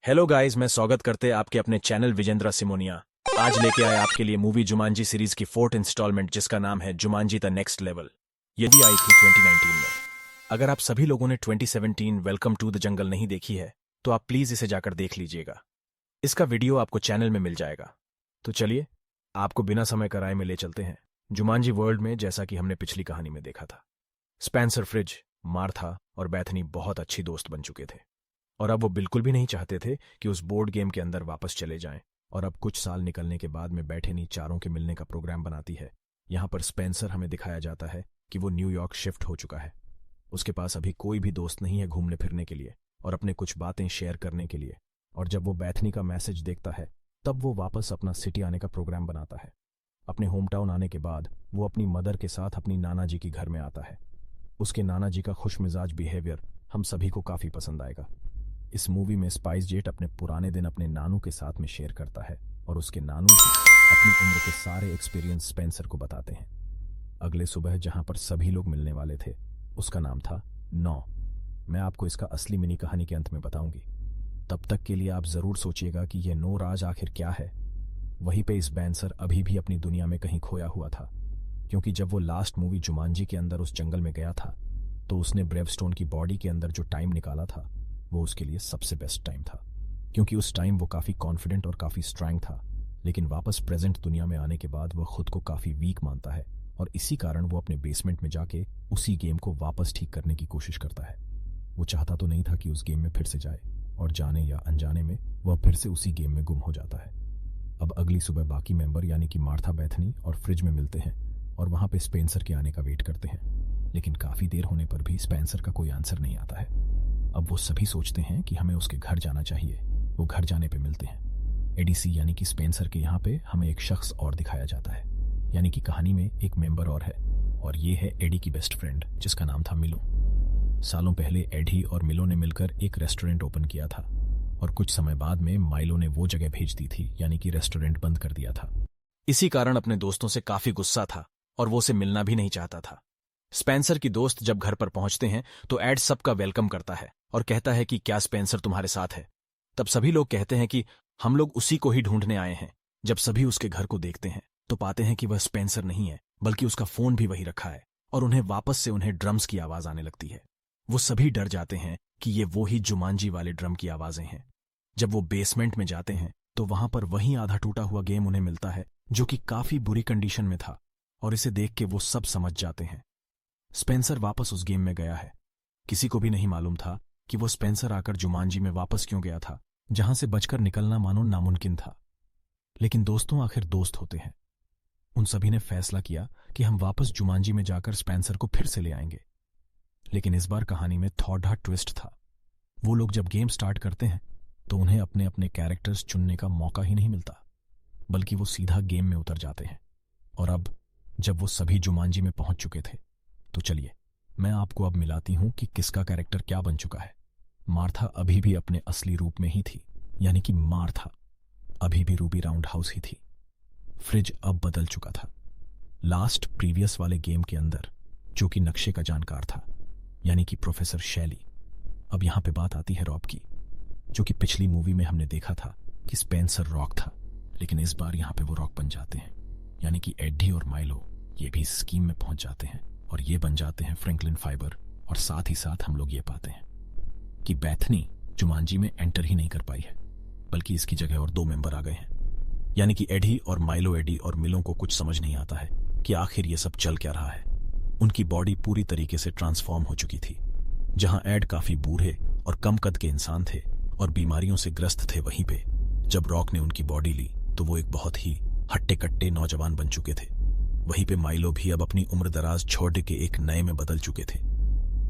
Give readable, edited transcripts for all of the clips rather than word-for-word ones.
Hello guys, मैं स्वागत करते आपके अपने चैनल विजेंद्र सिमोनिया। आज लेके आए आपके लिए मूवी जुमांजी सीरीज की 4th इंस्टॉलमेंट, जिसका नाम है जुमांजी द नेक्स्ट लेवल। ये भी आई थी 2019 में। अगर आप सभी लोगों ने 2017 वेलकम टू द जंगल नहीं देखी है तो आप प्लीज इसे जाकर देख लीजिएगा। इसका वीडियो आपको चैनल में मिल जाएगा। तो चलिए आपको बिना समय कराए में ले चलते हैं जुमांजी वर्ल्ड में। जैसा कि हमने पिछली कहानी में देखा था, स्पेंसर, फ्रिज, मार्था और बैथनी बहुत अच्छी दोस्त बन चुके थे और अब वो बिल्कुल भी नहीं चाहते थे कि उस बोर्ड गेम के अंदर वापस चले जाएं। और अब कुछ साल निकलने के बाद में बैठनी चारों के मिलने का प्रोग्राम बनाती है। यहाँ पर स्पेंसर हमें दिखाया जाता है कि वो न्यूयॉर्क शिफ्ट हो चुका है। उसके पास अभी कोई भी दोस्त नहीं है घूमने फिरने के लिए और अपने कुछ बातें शेयर करने के लिए। और जब वो बैथनी का मैसेज देखता है तब वो वापस अपना सिटी आने का प्रोग्राम बनाता है। अपने होम टाउन आने के बाद वो अपनी मदर के साथ अपनी नाना जी की घर में आता है। उसके नाना जी का खुशमिजाज बिहेवियर हम सभी को काफी पसंद आएगा। इस मूवी में स्पाइस जेट अपने पुराने दिन अपने नानू के साथ में शेयर करता है और उसके नानू जी अपनी उम्र के सारे एक्सपीरियंस स्पेंसर को बताते हैं। अगले सुबह जहां पर सभी लोग मिलने वाले थे उसका नाम था 9। मैं आपको इसका असली मिनी कहानी के अंत में बताऊंगी। तब तक के लिए आप जरूर सोचिएगा कि यह 9 राज आखिर क्या है। वहीं पे स्पेंसर अभी भी अपनी दुनिया में कहीं खोया हुआ था, क्योंकि जब वो लास्ट मूवी जुमांजी के अंदर उस जंगल में गया था तो उसने ब्रेवस्टोन की बॉडी के अंदर जो टाइम निकाला था वो उसके लिए सबसे बेस्ट टाइम था, क्योंकि उस टाइम वो काफी कॉन्फिडेंट और काफी स्ट्रांग था। लेकिन वापस प्रेजेंट दुनिया में आने के बाद वह खुद को काफी वीक मानता है और इसी कारण वो अपने बेसमेंट में जाके उसी गेम को वापस ठीक करने की कोशिश करता है। वो चाहता तो नहीं था कि उस गेम में फिर से जाए और जाने या अनजाने में वह फिर से उसी गेम में गुम हो जाता है। अब अगली सुबह बाकी मेंबर यानी कि मार्था, बैथनी और फ्रिज में मिलते हैं और वहां पे स्पेंसर के आने का वेट करते हैं। लेकिन काफी देर होने पर भी स्पेंसर का कोई आंसर नहीं आता है। अब वो सभी सोचते हैं कि हमें उसके घर जाना चाहिए। वो घर जाने पे मिलते हैं। एडीसी यानी कि स्पेंसर के यहाँ पे हमें एक शख्स और दिखाया जाता है, यानी कि कहानी में एक मेंबर और है, और ये है एडी की बेस्ट फ्रेंड जिसका नाम था मिलो। सालों पहले एडी और मिलो ने मिलकर एक रेस्टोरेंट ओपन किया था और कुछ समय बाद में माइलो ने वो जगह भेज दी थी, यानी कि रेस्टोरेंट बंद कर दिया था। इसी कारण अपने दोस्तों से काफी गुस्सा था और वो उसे मिलना भी नहीं चाहता था। स्पेंसर की दोस्त जब घर पर पहुंचते हैं तो एड सबका वेलकम करता है और कहता है कि क्या स्पेंसर तुम्हारे साथ है। तब सभी लोग कहते हैं कि हम लोग उसी को ही ढूंढने आए हैं। जब सभी उसके घर को देखते हैं तो पाते हैं कि वह स्पेंसर नहीं है, बल्कि उसका फोन भी वही रखा है और उन्हें वापस से उन्हें ड्रम्स की आवाज आने लगती है। वो सभी डर जाते हैं कि ये वो ही जुमांजी वाले ड्रम की आवाजें हैं। जब वो बेसमेंट में जाते हैं तो वहां पर वही आधा टूटा हुआ गेम उन्हें मिलता है जो कि काफी बुरी कंडीशन में था, और इसे देख के वो सब समझ जाते हैं स्पेंसर वापस उस गेम में गया है। किसी को भी नहीं मालूम था कि वो स्पेंसर आकर जुमांजी में वापस क्यों गया था, जहां से बचकर निकलना मानो नामुमकिन था। लेकिन दोस्तों, आखिर दोस्त होते हैं। उन सभी ने फैसला किया कि हम वापस जुमांजी में जाकर स्पेंसर को फिर से ले आएंगे। लेकिन इस बार कहानी में थोड़ा ट्विस्ट था। वो लोग जब गेम स्टार्ट करते हैं तो उन्हें अपने अपने कैरेक्टर्स चुनने का मौका ही नहीं मिलता, बल्कि वो सीधा गेम में उतर जाते हैं। और अब जब वो सभी जुमांजी में पहुंच चुके थे तो चलिए मैं आपको अब मिलाती हूं कि किसका कैरेक्टर क्या बन चुका है। मार्था अभी भी अपने असली रूप में ही थी, यानी कि मार्था अभी भी रूबी राउंड हाउस ही थी। फ्रिज अब बदल चुका था। लास्ट प्रीवियस वाले गेम के अंदर जो कि नक्शे का जानकार था, यानी कि प्रोफेसर शैली। अब यहां पे बात आती है रॉब की, जो कि पिछली मूवी में हमने देखा था कि स्पेंसर रॉक था, लेकिन इस बार यहां पे वो रॉक बन जाते हैं, यानी कि एडी और माइलो ये भी स्कीम में पहुंच जाते हैं और ये बन जाते हैं फ्रैंकलिन फाइबर। और साथ ही साथ हम लोग ये पाते हैं कि बैथनी जुमांजी में एंटर ही नहीं कर पाई है, बल्कि इसकी जगह और 2 मेंबर आ गए हैं, यानी कि एडी और माइलो। एडी और मिलो को कुछ समझ नहीं आता है कि आखिर ये सब चल क्या रहा है। उनकी बॉडी पूरी तरीके से ट्रांसफॉर्म हो चुकी थी। जहां एड काफी बूढ़े और कम कद के इंसान थे और बीमारियों से ग्रस्त थे, वहीं पे जब रॉक ने उनकी बॉडी ली तो वो एक बहुत ही हट्टे कट्टे नौजवान बन चुके थे। वहीं पे माइलो भी अब अपनी उम्र दराज छोड़ के एक नए में बदल चुके थे,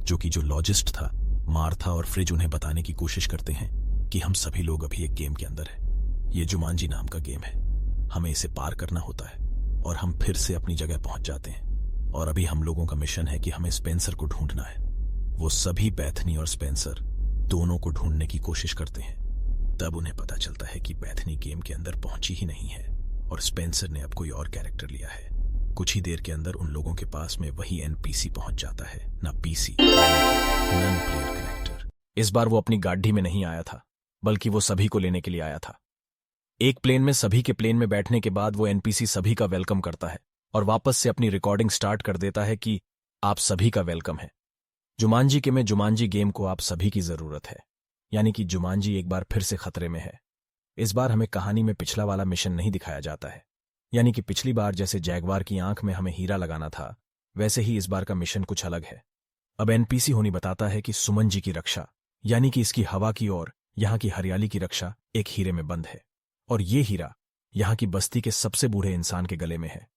जो कि जो लॉजिस्ट था मार्था और फ्रिज उन्हें बताने की कोशिश करते हैं कि हम सभी लोग अभी एक गेम के अंदर है। ये जुमांजी नाम का गेम है, हमें इसे पार करना होता है और हम फिर से अपनी जगह पहुंच जाते हैं। और अभी हम लोगों का मिशन है कि हमें स्पेंसर को ढूंढना है। वो सभी बैथनी और स्पेंसर दोनों को ढूंढने की कोशिश करते हैं। तब उन्हें पता चलता है कि बैथनी गेम के अंदर पहुंची ही नहीं है और स्पेंसर ने अब कोई और कैरेक्टर लिया है। कुछ ही देर के अंदर उन लोगों के पास में वही एनपीसी पहुंच जाता है, ना पीसी, नॉन प्लेयर कैरेक्टर। इस बार वो अपनी गाड़ी में नहीं आया था, बल्कि वो सभी को लेने के लिए आया था। एक प्लेन में सभी के प्लेन में बैठने के बाद वो एनपीसी सभी का वेलकम करता है और वापस से अपनी रिकॉर्डिंग स्टार्ट कर देता है कि आप सभी का वेलकम है जुमांजी के में जुमांजी गेम को आप सभी की जरूरत है। यानी कि जुमांजी एक बार फिर से खतरे में है। इस बार हमें कहानी में पिछला वाला मिशन नहीं दिखाया जाता है। यानी कि पिछली बार जैसे जैगवार की आंख में हमें हीरा लगाना था, वैसे ही इस बार का मिशन कुछ अलग है। अब एनपीसी होनी बताता है कि सुमन जी की रक्षा, यानी कि इसकी हवा की और यहां की हरियाली की रक्षा एक हीरे में बंद है, और ये हीरा यहां की बस्ती के सबसे बूढ़े इंसान के गले में है।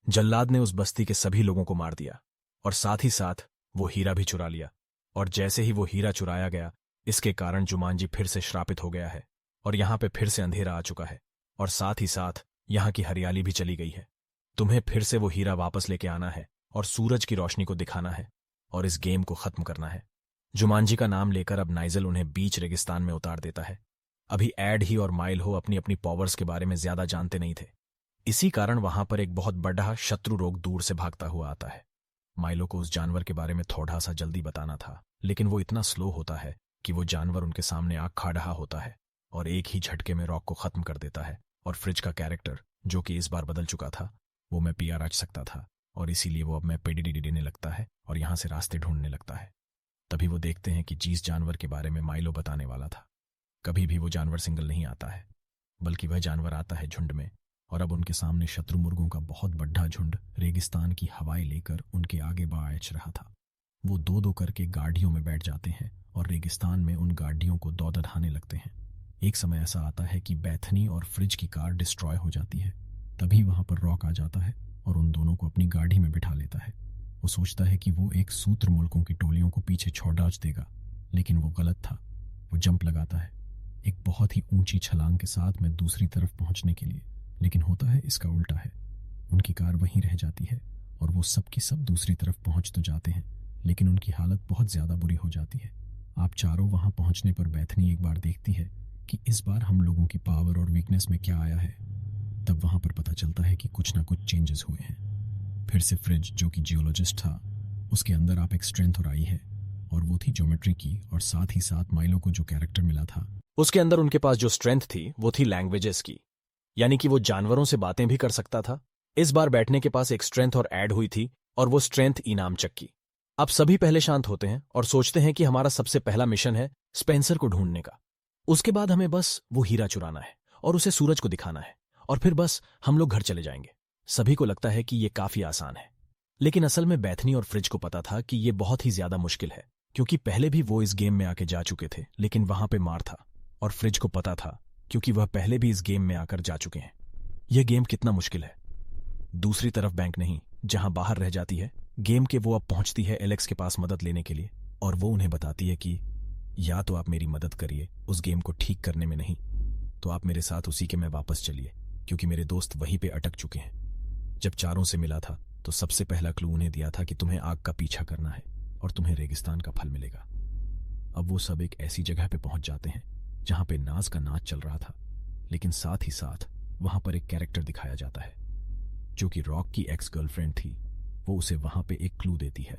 जल्लाद ने उस बस्ती के सभी लोगों को मार दिया और साथ ही साथ वो हीरा भी चुरा लिया। और जैसे ही वो हीरा चुराया गया, इसके कारण जुमांजी फिर से श्रापित हो गया है और यहां पे फिर से अंधेरा आ चुका है और साथ ही साथ यहां की हरियाली भी चली गई है। तुम्हें फिर से वो हीरा वापस लेके आना है और सूरज की रोशनी को दिखाना है और इस गेम को खत्म करना है। जुमांजी का नाम लेकर अब नाइजल उन्हें बीच रेगिस्तान में उतार देता है। अभी एड ही और माइल हो अपनी अपनी पावर्स के बारे में ज्यादा जानते नहीं थे। इसी कारण वहां पर एक बहुत बड़ा शत्रु रोग दूर से भागता हुआ आता है। माइलो को उस जानवर के बारे में थोड़ा सा जल्दी बताना था, लेकिन वो इतना स्लो होता है कि वो जानवर उनके सामने आग खा रहा होता है और एक ही झटके में रॉक को खत्म कर देता है। और फ्रिज का कैरेक्टर, जो कि इस बार बदल चुका था, वो मैं पीआर आज सकता था और इसीलिए वो अब मैं पेडिडी देने लगता है और यहां से रास्ते ढूंढने लगता है। तभी वो देखते हैं कि जिस जानवर के बारे में माइलो बताने वाला था, कभी भी वो जानवर सिंगल नहीं आता है, बल्कि वह जानवर आता है झुंड में। और अब उनके सामने शत्रु मुर्गों का बहुत बड़ा झुंड रेगिस्तान की हवाएं लेकर उनके आगे बाच रहा था। वो दो दो करके गाड़ियों में बैठ जाते हैं और रेगिस्तान में उन गाड़ियों को दौड़ाने लगते हैं। एक समय ऐसा आता है कि बैथनी और फ्रिज की कार डिस्ट्रॉय हो जाती है। तभी वहां पर रॉक आ जाता है और उन दोनों को अपनी गाड़ी में बिठा लेता है। वो सोचता है कि वो एक सूत्र मुल्कों की टोलियों को पीछे छोड़ देगा, लेकिन वो गलत था। वो जंप लगाता है एक बहुत ही ऊंची छलांग के साथ में दूसरी तरफ पहुंचने के लिए, लेकिन होता है इसका उल्टा है। उनकी कार वहीं रह जाती है और वो सब की सब दूसरी तरफ पहुंच तो जाते हैं, लेकिन उनकी हालत बहुत ज्यादा बुरी हो जाती है। आप चारों वहां पहुंचने पर बैथनी एक बार देखती है कि इस बार हम लोगों की पावर और वीकनेस में क्या आया है। तब वहां पर पता चलता है कि कुछ ना कुछ चेंजेस हुए हैं। फिर से फ्रिज, जो कि जियोलॉजिस्ट था, उसके अंदर आप एक स्ट्रेंथ और आई है, और वो थी ज्योमेट्री की। और साथ ही साथ माइलो को जो कैरेक्टर मिला था, उसके अंदर उनके पास जो स्ट्रेंथ थी वो थी लैंग्वेजेस की, यानी कि वो जानवरों से बातें भी कर सकता था। इस बार बैठने के पास एक स्ट्रेंथ और ऐड हुई थी, और वो स्ट्रेंथ इनाम चक्की। अब सभी पहले शांत होते हैं और सोचते हैं कि हमारा सबसे पहला मिशन है स्पेंसर को ढूंढने का। उसके बाद हमें बस वो हीरा चुराना है और उसे सूरज को दिखाना है, और फिर बस हम लोग घर चले जाएंगे। सभी को लगता है कि ये काफी आसान है, लेकिन असल में बैथनी और फ्रिज को पता था कि ये बहुत ही ज्यादा मुश्किल है, क्योंकि पहले भी वो इस गेम में आके जा चुके थे, लेकिन वहां पे मार था। और फ्रिज को पता था क्योंकि वह पहले भी इस गेम में आकर जा चुके हैं, यह गेम कितना मुश्किल है। दूसरी तरफ बैंक नहीं, जहां बाहर रह जाती है गेम के, वो अब पहुंचती है एलेक्स के पास मदद लेने के लिए, और वो उन्हें बताती है कि या तो आप मेरी मदद करिए उस गेम को ठीक करने में, नहीं तो आप मेरे साथ उसी के में वापस चलिए, क्योंकि मेरे दोस्त वहीं पे अटक चुके हैं। जब चारों से मिला था तो सबसे पहला क्लू उन्हें दिया था कि तुम्हें आग का पीछा करना है और तुम्हें रेगिस्तान का फल मिलेगा। अब वो सब एक ऐसी जगह पे पहुंच जाते हैं जहां पे नाज का नाच चल रहा था, लेकिन साथ ही साथ वहां पर एक कैरेक्टर दिखाया जाता है जो कि रॉक की एक्स गर्लफ्रेंड थी। वो उसे वहां पे एक क्लू देती है,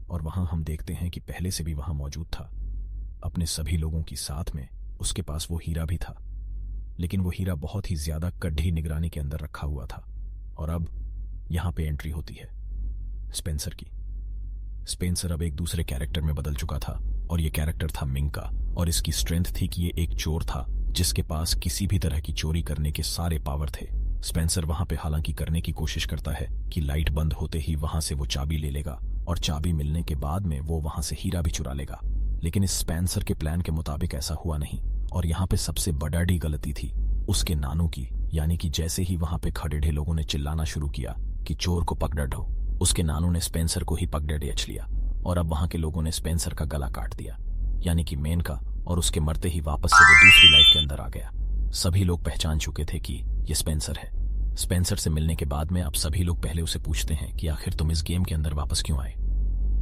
और वहां हम देखते हैं कि पहले से भी वहां मौजूद था अपने सभी लोगों की साथ में। उसके पास वो हीरा भी था, लेकिन वो हीरा बहुत ही ज्यादा कड़ी निगरानी के अंदर रखा हुआ था। और अब यहां पे एंट्री होती है स्पेंसर की। स्पेंसर अब एक दूसरे कैरेक्टर में बदल चुका था, और ये कैरेक्टर था मिंका, और इसकी स्ट्रेंथ थी कि ये एक चोर था जिसके पास किसी भी तरह की चोरी करने के सारे पावर थे। स्पेंसर वहां पे हालांकि करने की कोशिश करता है कि लाइट बंद होते ही वहां से वो चाबी ले लेगा, और चाबी मिलने के बाद में वो वहां से हीरा भी चुरा लेगा, लेकिन इस स्पेंसर के प्लान के मुताबिक ऐसा हुआ नहीं। और यहाँ पे सबसे बड़ी गलती थी उसके नानू की, यानी कि जैसे ही वहां पे खड़े लोगों ने चिल्लाना शुरू किया कि चोर को पकड़ दो, उसके नानू ने स्पेंसर को ही पकड़ लिया, और अब वहां के लोगों ने स्पेंसर का गला काट दिया, यानी कि मेन का, और उसके मरते ही वापस से वो दूसरी लाइफ के अंदर आ गया। सभी लोग पहचान चुके थे कि ये स्पेंसर है। स्पेंसर से मिलने के बाद में अब सभी लोग पहले उसे पूछते हैं कि आखिर तुम इस गेम के अंदर वापस क्यों आए।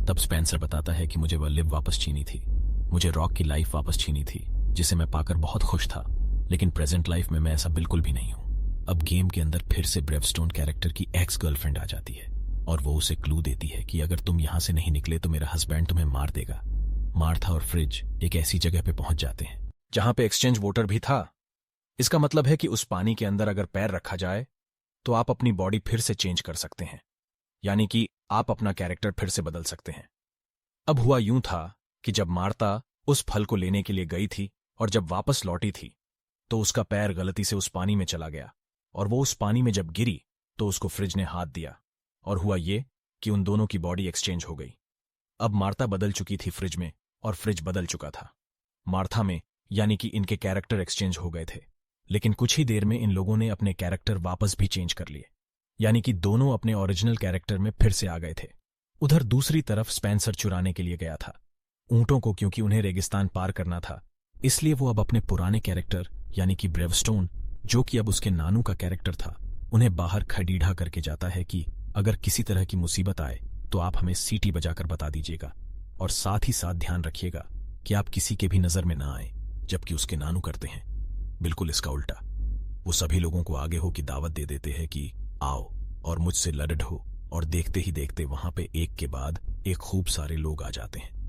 तब स्पेंसर बताता है कि मुझे वह लिव वापस छीनी थी, मुझे रॉक की लाइफ वापस छीनी थी, जिसे मैं पाकर बहुत खुश था, लेकिन प्रेजेंट लाइफ में मैं ऐसा बिल्कुल भी नहीं हूं। अब गेम के अंदर फिर से ब्रेवस्टोन कैरेक्टर की एक्स गर्लफ्रेंड आ जाती है, और वो उसे क्लू देती है कि अगर तुम यहां से नहीं निकले तो मेरा हस्बैंड तुम्हें मार देगा। मार्था और फ्रिज एक ऐसी जगह पे पहुंच जाते हैं जहां पे एक्सचेंज वोटर भी था। इसका मतलब है कि उस पानी के अंदर अगर पैर रखा जाए तो आप अपनी बॉडी फिर से चेंज कर सकते हैं, यानी कि आप अपना कैरेक्टर फिर से बदल सकते हैं। अब हुआ यूं था कि जब मार्ता उस फल को लेने के लिए गई थी और जब वापस लौटी थी तो उसका पैर गलती से उस पानी में चला गया, और वो उस पानी में जब गिरी तो उसको फ्रिज ने हाथ दिया, और हुआ ये कि उन दोनों की बॉडी एक्सचेंज हो गई। अब मार्ता बदल चुकी थी फ्रिज में और फ्रिज बदल चुका था मार्था में, यानी कि इनके कैरेक्टर एक्सचेंज हो गए थे। लेकिन कुछ ही देर में इन लोगों ने अपने कैरेक्टर वापस भी चेंज कर लिए, यानी कि दोनों अपने ओरिजिनल कैरेक्टर में फिर से आ गए थे। उधर दूसरी तरफ स्पेंसर चुराने के लिए गया था ऊंटों को, क्योंकि उन्हें रेगिस्तान पार करना था। इसलिए वो अब अपने पुराने कैरेक्टर यानी कि ब्रेवस्टोन, जो कि अब उसके नानू का कैरेक्टर था, उन्हें बाहर खड़ीढ़ा करके जाता है कि अगर किसी तरह की मुसीबत आए तो आप हमें सीटी बजाकर बता दीजिएगा, और साथ ही साथ ध्यान रखिएगा कि आप किसी के भी नजर में ना आए, जबकि उसके नानू करते हैं बिल्कुल इसका उल्टा। वो सभी लोगों को आगे हो की दावत दे देते हैं कि आओ और मुझसे लड़ हो, और देखते ही देखते वहां पे एक के बाद एक खूब सारे लोग आ जाते हैं।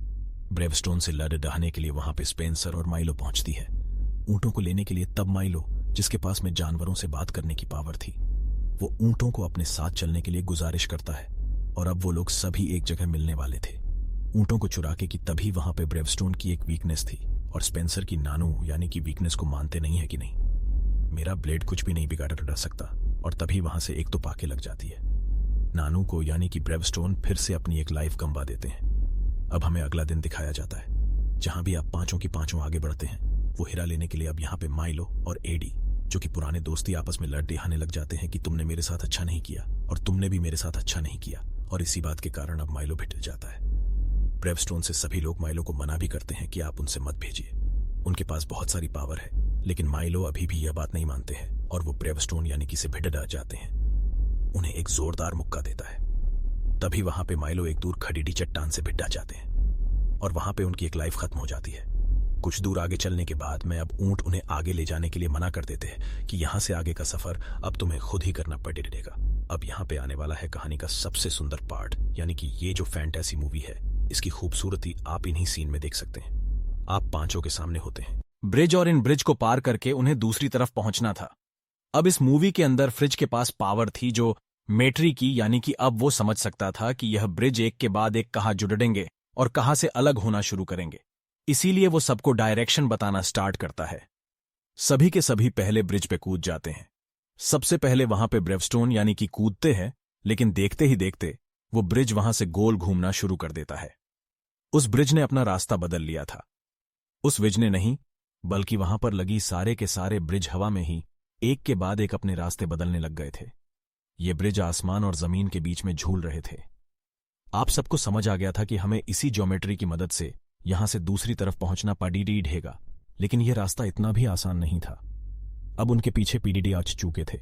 ब्रेवस्टोन से लड़ डहाने के लिए वहां पे स्पेंसर और माइलो पहुंचती है ऊंटों को लेने के लिए। तब माइलो, जिसके पास में जानवरों से बात करने की पावर थी, वो ऊंटों को अपने साथ चलने के लिए गुजारिश करता है, और अब वो लोग सभी एक जगह मिलने वाले थे ऊंटों को चुरा के। कि तभी वहां पे ब्रेवस्टोन की एक वीकनेस थी, और स्पेंसर की नानू यानी कि वीकनेस को मानते नहीं है कि नहीं, मेरा ब्लेड कुछ भी नहीं बिगाड़ सकता, और तभी वहां से एक तो पाके लग जाती है। नानू को यानी कि ब्रेवस्टोन फिर से अपनी एक लाइफ गंवा देते हैं। अब हमें अगला दिन दिखाया जाता है, जहां भी आप पांचों की पांचों आगे बढ़ते हैं। वो हीरा लेने के लिए अब यहाँ पे माइलो और एडी, जो कि पुराने दोस्ती, आपस में लड़ दिहाने लग जाते हैं कि तुमने मेरे साथ अच्छा नहीं किया और तुमने भी मेरे साथ अच्छा नहीं किया, और इसी बात के कारण अब माइलो भिड़ जाता है। ब्रेवस्टोन से सभी लोग माइलो को मना भी करते हैं कि आप उनसे मत भेजिए, उनके पास बहुत सारी पावर है, लेकिन माइलो अभी भी यह बात नहीं मानते हैं, और वो ब्रेवस्टोन यानी कि से भिड़ जाते हैं। उन्हें एक जोरदार मुक्का देता है। तभी वहां पे माइलो एक दूर खड़ी चट्टान से भिड़ जाते हैं, और वहां पे उनकी एक लाइफ खत्म हो जाती है। कुछ दूर आगे चलने के बाद में अब ऊंट उन्हें आगे ले जाने के लिए मना कर देते हैं कि यहां से आगे का सफर अब तुम्हें खुद ही करना पड़ेगा। अब यहां पे आने वाला है कहानी का सबसे सुंदर पार्ट, यानी कि ये जो फैंटेसी मूवी है, इसकी खूबसूरती आप इन्हीं सीन में देख सकते हैं। आप पांचों के सामने होते हैं ब्रिज, और इन ब्रिज को पार करके उन्हें दूसरी तरफ पहुंचना था। अब इस मूवी के अंदर फ्रिज के पास पावर थी जो मेट्री की, यानी कि अब वो समझ सकता था कि यह ब्रिज एक के बाद एक कहां जुड़ेंगे और कहां से अलग होना शुरू करेंगे। इसीलिए वो सबको डायरेक्शन बताना स्टार्ट करता है। सभी के सभी पहले ब्रिज पे कूद जाते हैं। सबसे पहले वहां पे ब्रेवस्टोन यानी कि कूदते हैं, लेकिन देखते ही देखते वो ब्रिज वहां से गोल घूमना शुरू कर देता है। उस ब्रिज ने अपना रास्ता बदल लिया था। उस ब्रिज ने नहीं, बल्कि वहां पर लगी सारे के सारे ब्रिज हवा में ही एक के बाद एक अपने रास्ते बदलने लग गए थे। ये ब्रिज आसमान और जमीन के बीच में झूल रहे थे। आप सबको समझ आ गया था कि हमें इसी ज्योमेट्री की मदद से यहां से दूसरी तरफ पहुंचना पड़ेगा, लेकिन यह रास्ता इतना भी आसान नहीं था। अब उनके पीछे पीडीडी आ चुके थे।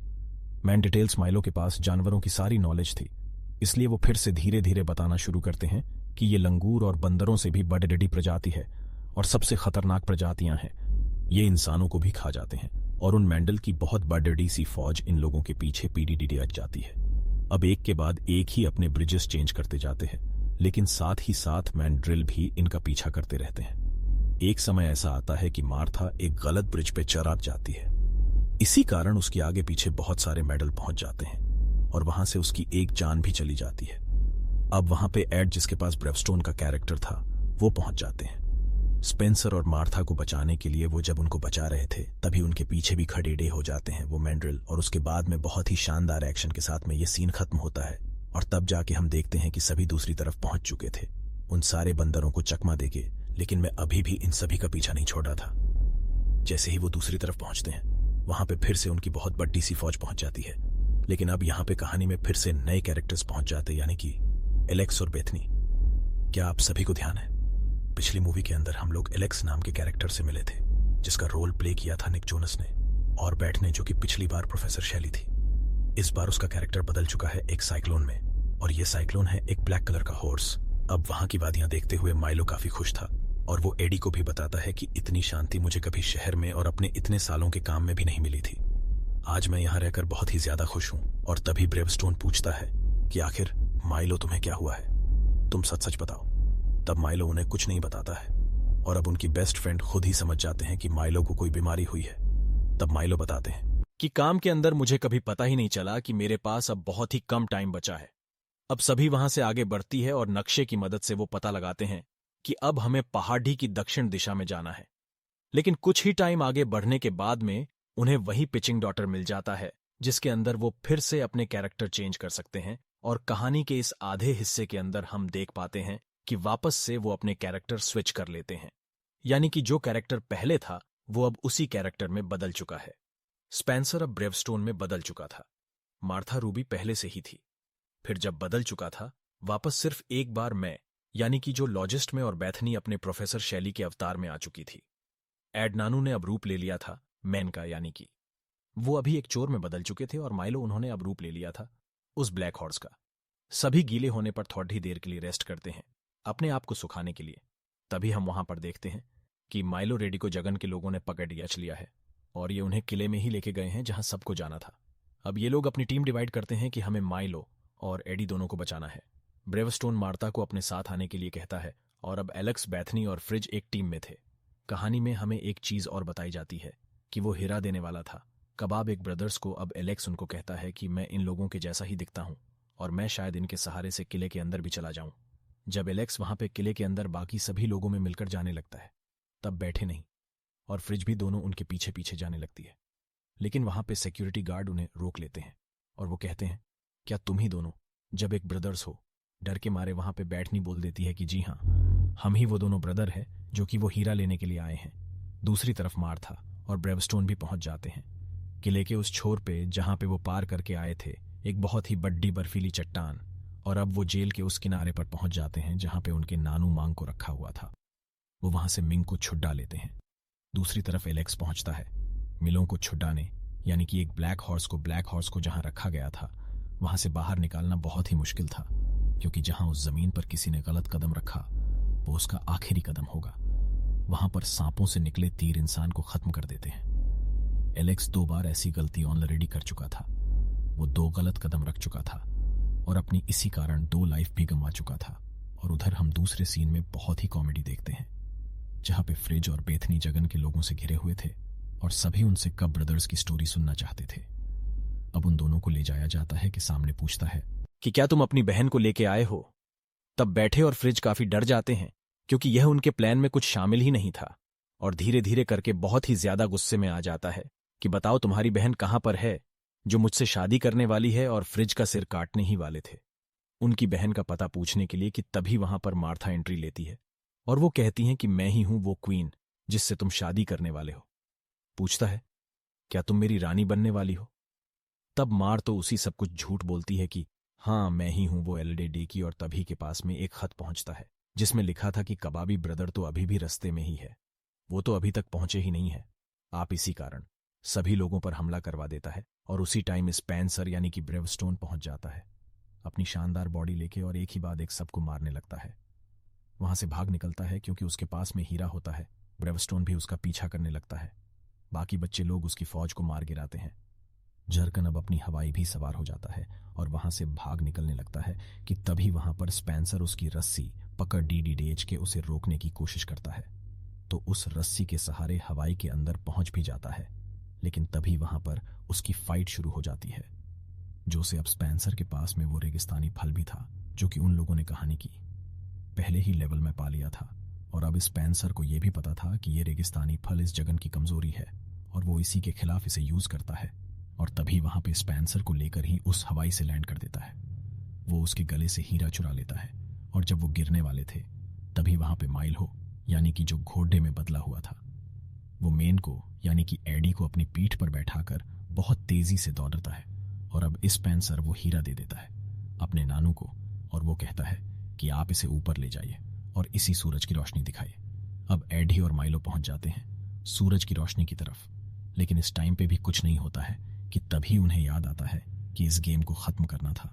मैन डिटेल्स माइलो के पास जानवरों की सारी नॉलेज थी, इसलिए वो फिर से धीरे धीरे बताना शुरू करते हैं कि ये लंगूर और बंदरों से भी बड़ी प्रजाति है, और सबसे खतरनाक प्रजातियां हैं। ये इंसानों को भी खा जाते हैं, और उन मैंडल की बहुत बड़ी सी फौज इन लोगों के पीछे पीडीडी आ जाती है। अब एक के बाद एक ही अपने ब्रिजेस चेंज करते जाते हैं, लेकिन साथ ही साथ मैंड्रिल भी इनका पीछा करते रहते हैं। एक समय ऐसा आता है कि मार्था एक गलत ब्रिज पे चढ़ जाती है। इसी कारण उसके आगे पीछे बहुत सारे मेडल पहुंच जाते हैं, और वहां से उसकी एक जान भी चली जाती है। अब वहां पे एड, जिसके पास ब्रेवस्टोन का कैरेक्टर था, वो पहुंच जाते हैं। स्पेंसर और मार्था को बचाने के लिए वो जब उनको बचा रहे थे, तभी उनके पीछे भी खड़े हो जाते हैं वो मैंड्रिल, और उसके बाद में बहुत ही शानदार एक्शन के साथ में ये सीन खत्म होता है। और तब जाके हम देखते हैं कि सभी दूसरी तरफ पहुंच चुके थे उन सारे बंदरों को चकमा देके, लेकिन मैं अभी भी इन सभी का पीछा नहीं छोड़ा था। जैसे ही वो दूसरी तरफ पहुंचते हैं, वहां पे फिर से उनकी बहुत बड़ी सी फौज पहुंच जाती है। लेकिन अब यहाँ पे कहानी में फिर से नए कैरेक्टर्स पहुंच जाते, यानी कि एलेक्स और बेथनी। क्या आप सभी को ध्यान है, पिछली मूवी के अंदर हम लोग एलेक्स नाम के कैरेक्टर से मिले थे, जिसका रोल प्ले किया था निक जोनस ने, और बैट ने, जो कि पिछली बार प्रोफेसर शैली थी। इस बार उसका कैरेक्टर बदल चुका है एक साइक्लोन में, और ये साइक्लोन है एक ब्लैक कलर का हॉर्स। अब वहां की वादियां देखते हुए माइलो काफी खुश था, और वो एडी को भी बताता है कि इतनी शांति मुझे कभी शहर में और अपने इतने सालों के काम में भी नहीं मिली थी। आज मैं यहाँ रहकर बहुत ही ज्यादा खुश हूँ। और तभी ब्रेवस्टोन पूछता है कि आखिर माइलो तुम्हें क्या हुआ है, तुम सच सच बताओ। तब माइलो उन्हें कुछ नहीं बताता है, और अब उनकी बेस्ट फ्रेंड खुद ही समझ जाते हैं कि माइलो को कोई बीमारी हुई है। तब माइलो बताते हैं कि काम के अंदर मुझे कभी पता ही नहीं चला कि मेरे पास अब बहुत ही कम टाइम बचा है। अब सभी वहां से आगे बढ़ती है और नक्शे की मदद से वो पता लगाते हैं कि अब हमें पहाड़ी की दक्षिण दिशा में जाना है। लेकिन कुछ ही टाइम आगे बढ़ने के बाद में उन्हें वही पिचिंग डॉटर मिल जाता है, जिसके अंदर वो फिर से अपने कैरेक्टर चेंज कर सकते हैं। और कहानी के इस आधे हिस्से के अंदर हम देख पाते हैं कि वापस से वो अपने कैरेक्टर स्विच कर लेते हैं, यानी कि जो कैरेक्टर पहले था वो अब उसी कैरेक्टर में बदल चुका है। स्पेंसर अब ब्रेवस्टोन में बदल चुका था। मार्था रूबी पहले से ही थी। फिर जब बदल चुका था, वापस सिर्फ एक बार मैं, यानी कि जो लॉजिस्ट में, और बैथनी अपने प्रोफेसर शैली के अवतार में आ चुकी थी। एड नानू ने अब रूप ले लिया था मैन का, यानी कि वो अभी एक चोर में बदल चुके थे, और माइलो उन्होंने अब रूप ले लिया था उस ब्लैक हॉर्स का। सभी गीले होने पर थोड़ी देर के लिए रेस्ट करते हैं, अपने आप को सुखाने के लिए। तभी हम वहां पर देखते हैं कि माइलो रेडी को जगन के लोगों ने पकड़ लिया है, और ये उन्हें किले में ही लेके गए हैं जहां सबको जाना था। अब ये लोग अपनी टीम डिवाइड करते हैं कि हमें माइलो और एडी दोनों को बचाना है। ब्रेवस्टोन मार्ता को अपने साथ आने के लिए कहता है, और अब एलेक्स, बैथनी और फ्रिज एक टीम में थे। कहानी में हमें एक चीज और बताई जाती है कि वो हीरा देने वाला था कबाब एक ब्रदर्स को। अब एलेक्स उनको कहता है कि मैं इन लोगों के जैसा ही दिखता हूं और मैं शायद इनके सहारे से किले के अंदर भी चला जाऊं। जब एलेक्स वहां पे किले के अंदर बाकी सभी लोगों में मिलकर जाने लगता है, तब बैठे नहीं और फ्रिज भी दोनों उनके पीछे पीछे जाने लगती है। लेकिन वहां पे सिक्योरिटी गार्ड उन्हें रोक लेते हैं और वो कहते हैं, क्या तुम ही दोनों जब एक ब्रदर्स हो? डर के मारे वहां पे बैठनी बोल देती है कि जी हाँ, हम ही वो दोनों ब्रदर हैं जो कि वो हीरा लेने के लिए आए हैं। दूसरी तरफ मार्था और ब्रेवस्टोन भी पहुंच जाते हैं। किले के उस छोर पे जहां पे वो पार करके आए थे, एक बहुत ही बड़ी बर्फीली चट्टान, और अब वो जेल के उस किनारे पर पहुंच जाते हैं जहां पे उनके नानू मांग को रखा हुआ था। वो वहां से मिंग को छुड़ा लेते हैं। दूसरी तरफ एलेक्स पहुंचता है मिलों को छुड़ाने, यानी कि एक ब्लैक हॉर्स को जहां रखा गया था वहां से बाहर निकालना बहुत ही मुश्किल था, क्योंकि जहां उस जमीन पर किसी ने गलत कदम रखा वो उसका आखिरी कदम होगा। वहां पर सांपों से निकले तीर इंसान को खत्म कर देते हैं। एलेक्स 2 बार ऐसी गलती ऑलरेडी कर चुका था। वो 2 गलत कदम रख चुका था और अपनी इसी कारण 2 लाइफ भी गंवा चुका था। और उधर हम दूसरे सीन में बहुत ही कॉमेडी देखते हैं, जहां पे फ्रिज और बेथनी जगन के लोगों से घिरे हुए थे और सभी उनसे कब ब्रदर्स की स्टोरी सुनना चाहते थे। अब उन दोनों को ले जाया जाता है कि सामने पूछता है कि क्या तुम अपनी बहन को लेके आए हो? तब बैठे और फ्रिज काफी डर जाते हैं, क्योंकि यह उनके प्लान में कुछ शामिल ही नहीं था। और धीरे धीरे करके बहुत ही ज्यादा गुस्से में आ जाता है कि बताओ तुम्हारी बहन कहां पर है जो मुझसे शादी करने वाली है, और फ्रिज का सिर काटने ही वाले थे उनकी बहन का पता पूछने के लिए। कि तभी वहां पर मार्था एंट्री लेती है और वो कहती हैं कि मैं ही हूं वो क्वीन जिससे तुम शादी करने वाले हो। पूछता है, क्या तुम मेरी रानी बनने वाली हो? तब मार तो उसी सब कुछ झूठ बोलती है कि हाँ, मैं ही हूं वो एलडीडी की। और तभी के पास में एक खत पहुंचता है जिसमें लिखा था कि कबाबी ब्रदर तो अभी भी रास्ते में ही है, वो तो अभी तक पहुंचे ही नहीं है। आप इसी कारण सभी लोगों पर हमला करवा देता है। और उसी टाइम स्पेंसर यानी कि ब्रेवस्टोन पहुंच जाता है अपनी शानदार बॉडी लेके और एक ही बाद एक सबको मारने लगता है। वहां से भाग निकलता है क्योंकि उसके पास में हीरा होता है। ब्रेवस्टोन भी उसका पीछा करने लगता है। बाकी बच्चे लोग उसकी फौज को मार गिराते हैं। जर्कन अब अपनी हवाई भी सवार हो जाता है और वहां से भाग निकलने लगता है कि तभी वहां पर स्पेंसर उसकी रस्सी पकड़ डीडीडेच के उसे रोकने की कोशिश करता है। तो उस रस्सी के सहारे हवाई के अंदर पहुंच भी जाता है। लेकिन तभी वहां पर उसकी फाइट शुरू हो जाती है, जो से अब स्पेंसर के पास में वो रेगिस्तानी फल भी था जो कि उन लोगों ने कहानी की पहले ही लेवल में पा लिया था। और अब स्पेंसर को यह भी पता था कि ये रेगिस्तानी फल इस जगन की कमजोरी है और वो इसी के खिलाफ इसे यूज करता है। और तभी वहां पे स्पेंसर को लेकर ही उस हवाई से लैंड कर देता है। वो उसके गले से हीरा चुरा लेता है और जब वो गिरने वाले थे तभी वहां पे माइलो यानी कि जो घोड़े में बदला हुआ था, वो मेन को यानी कि एडी को अपनी पीठ पर बैठाकर बहुत तेजी से दौड़ता है। और अब स्पेंसर वो हीरा दे देता है अपने नानू को और वो कहता है कि आप इसे ऊपर ले जाइए और इसी सूरज की रोशनी दिखाइए। अब एडी और माइलो पहुंच जाते हैं सूरज की रोशनी की तरफ। लेकिन इस टाइम पे भी कुछ नहीं होता है कि तभी उन्हें याद आता है कि इस गेम को खत्म करना था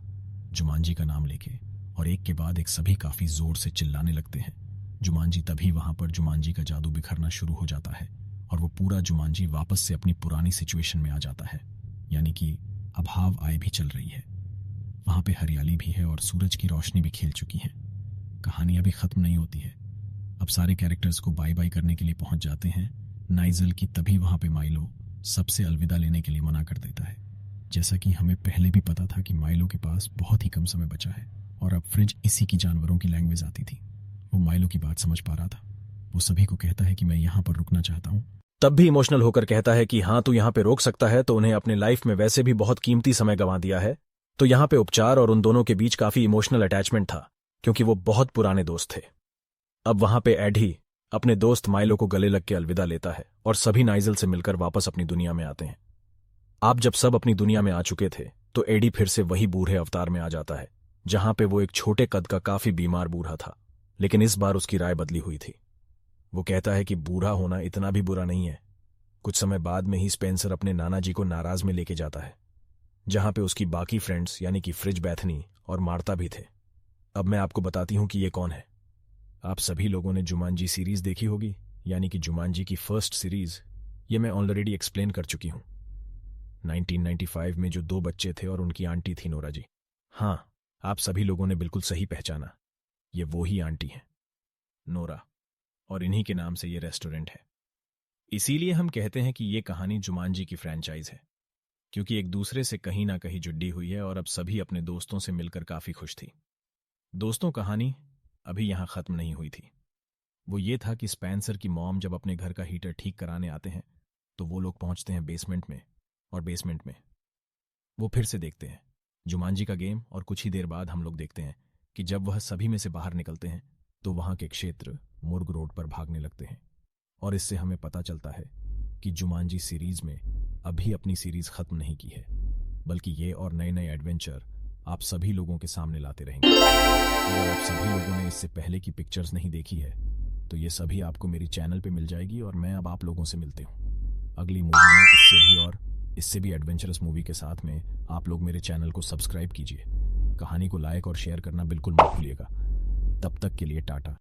जुमांजी का नाम लेके। और एक के बाद एक सभी काफी जोर से चिल्लाने लगते हैं जुमांजी। तभी वहां पर जुमांजी का जादू बिखरना शुरू हो जाता है और वो पूरा जुमांजी वापस से अपनी पुरानी सिचुएशन में आ जाता है, यानी कि अभाव आय भी चल रही है। वहां पे हरियाली भी है और सूरज की रोशनी भी खिल चुकी है। कहानी अभी खत्म नहीं होती है। अब सारे कैरेक्टर्स को बाय बाय करने के लिए पहुंच जाते हैं नाइजल की, तभी वहां पे माइलो सबसे अलविदा लेने के लिए मना कर देता है। जैसा कि हमें पहले भी पता था कि माइलो के पास बहुत ही कम समय बचा है और अब फ्रिज इसी की जानवरों की लैंग्वेज आती थी। वो माइलो की बात समझ पा रहा था। वो सभी को कहता है कि मैं यहाँ पर रुकना चाहता हूँ। तब भी इमोशनल होकर कहता है कि हाँ तू यहाँ पे रोक सकता है, तो उन्हें अपने लाइफ में वैसे भी बहुत कीमती समय गंवा दिया है। तो यहाँ पे उपचार और उन दोनों के बीच काफी इमोशनल अटैचमेंट था, क्योंकि वो बहुत पुराने दोस्त थे। अब वहां पे एडी अपने दोस्त माइलो को गले लग के अलविदा लेता है और सभी नाइजल से मिलकर वापस अपनी दुनिया में आते हैं। आप जब सब अपनी दुनिया में आ चुके थे तो एडी फिर से वही बूढ़े अवतार में आ जाता है, जहां पे वो एक छोटे कद का काफी बीमार बूढ़ा था। लेकिन इस बार उसकी राय बदली हुई थी। वो कहता है कि बूढ़ा होना इतना भी बुरा नहीं है। कुछ समय बाद में ही स्पेंसर अपने नाना जी को नाराज में लेके जाता है, जहां पे उसकी बाकी फ्रेंड्स यानी कि फ्रिज, बैथनी और मार्ता भी थे। अब मैं आपको बताती हूं कि ये कौन है। आप सभी लोगों ने जुमांजी सीरीज देखी होगी, यानी कि जुमांजी की फर्स्ट सीरीज। ये मैं ऑलरेडी एक्सप्लेन कर चुकी हूं। 1995 में जो 2 बच्चे थे और उनकी आंटी थी नोरा जी। हाँ, आप सभी लोगों ने बिल्कुल सही पहचाना। ये वो ही आंटी हैं, नोरा, और इन्हीं के नाम से ये रेस्टोरेंट है। इसीलिए हम कहते हैं कि ये कहानी जुमांजी की फ्रेंचाइज है, क्योंकि एक दूसरे से कहीं ना कहीं जुड़ी हुई है और अब सभी अपने दोस्तों से मिलकर काफी खुश थी। दोस्तों, कहानी अभी यहां खत्म नहीं हुई थी। वो ये था कि स्पेंसर की मॉम जब अपने घर का हीटर ठीक कराने आते हैं तो वो लोग पहुंचते हैं बेसमेंट में, और बेसमेंट में वो फिर से देखते हैं जुमांजी का गेम। और कुछ ही देर बाद हम लोग देखते हैं कि जब वह सभी में से बाहर निकलते हैं तो वहां के क्षेत्र मुर्ग रोड पर भागने लगते हैं। और इससे हमें पता चलता है कि जुमांजी सीरीज में अभी अपनी सीरीज खत्म नहीं की है, बल्कि ये और नए नए एडवेंचर आप सभी लोगों के सामने लाते रहेंगे। अगर आप सभी लोगों ने इससे पहले की पिक्चर्स नहीं देखी है तो ये सभी आपको मेरी चैनल पे मिल जाएगी, और मैं अब आप लोगों से मिलते हूँ अगली मूवी में। इससे भी एडवेंचरस मूवी के साथ में आप लोग मेरे चैनल को सब्सक्राइब कीजिए। कहानी को लाइक और शेयर करना बिल्कुल मत भूलिएगा। तब तक के लिए टाटा।